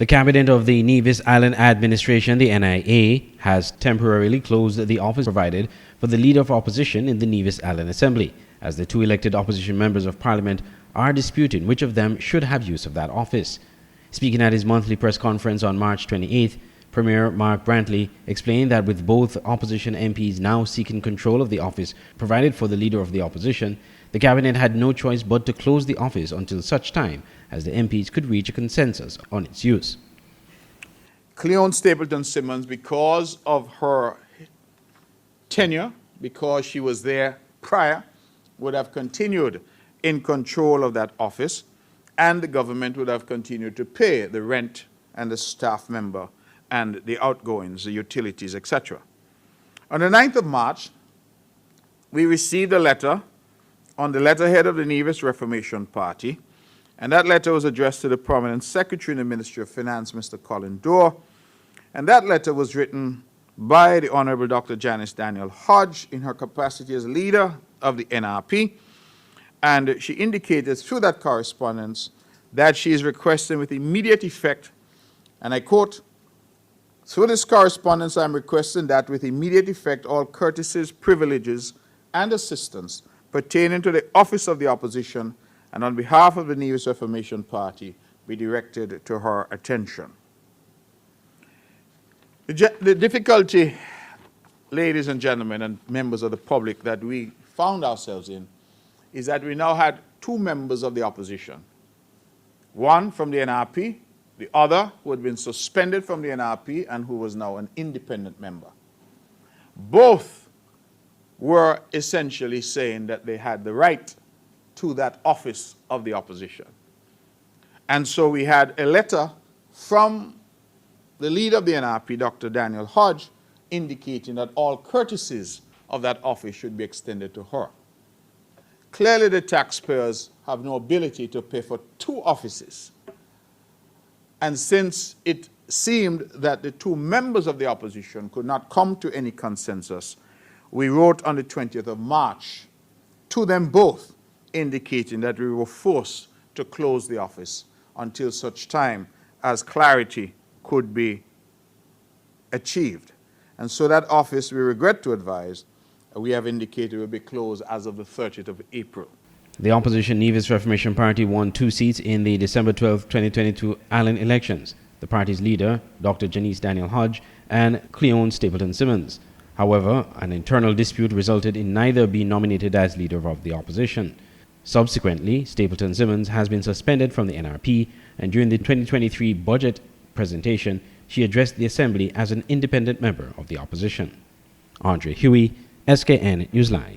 The cabinet of the Nevis Island Administration, the NIA, has temporarily closed the office provided for the Leader of Opposition in the Nevis Island Assembly, as the two elected opposition members of Parliament are disputing which of them should have use of that office. Speaking at his monthly press conference on March 28th, Premier Mark Brantley explained that with both opposition MPs now seeking control of the office provided for the Leader of the Opposition, the cabinet had no choice but to close the office until such time as the MPs could reach a consensus on its use. Cleone Stapleton Simmons, because of her tenure, because she was there prior, would have continued in control of that office, and the government would have continued to pay the rent and the staff member and the outgoings, the utilities, etc. On the 9th of March, we received a letter on the letterhead of the Nevis Reformation Party, and that letter was addressed to the prominent Secretary in the Ministry of Finance, Mr. Colin Dorr, and that letter was written by the Honorable Dr. Janice Daniel Hodge in her capacity as leader of the NRP, and she indicated through that correspondence that she is requesting with immediate effect, and I quote, "Through this correspondence, I am requesting that with immediate effect all courtesies, privileges, and assistance pertaining to the office of the opposition and on behalf of the Nevis Reformation Party be directed to her attention." The difficulty, ladies and gentlemen and members of the public, that we found ourselves in is that we now had two members of the opposition, one from the NRP, the other who had been suspended from the NRP and who was now an independent member. Both were essentially saying that they had the right to that office of the opposition. And so we had a letter from the leader of the NRP, Dr. Daniel Hodge, indicating that all courtesies of that office should be extended to her. Clearly, the taxpayers have no ability to pay for two offices. And since it seemed that the two members of the opposition could not come to any consensus, we wrote on the 20th of March to them both, indicating that we were forced to close the office until such time as clarity could be achieved. And so that office, we regret to advise, we have indicated will be closed as of the 30th of April. The opposition Nevis Reformation Party won 2 seats in the December 12, 2022 Island elections. The party's leader, Dr. Janice Daniel Hodge, and Cleone Stapleton Simmons. However, an internal dispute resulted in neither being nominated as leader of the opposition. Subsequently, Stapleton Simmons has been suspended from the NRP, and during the 2023 budget presentation, she addressed the Assembly as an independent member of the opposition. Andre Huey, SKN Newsline.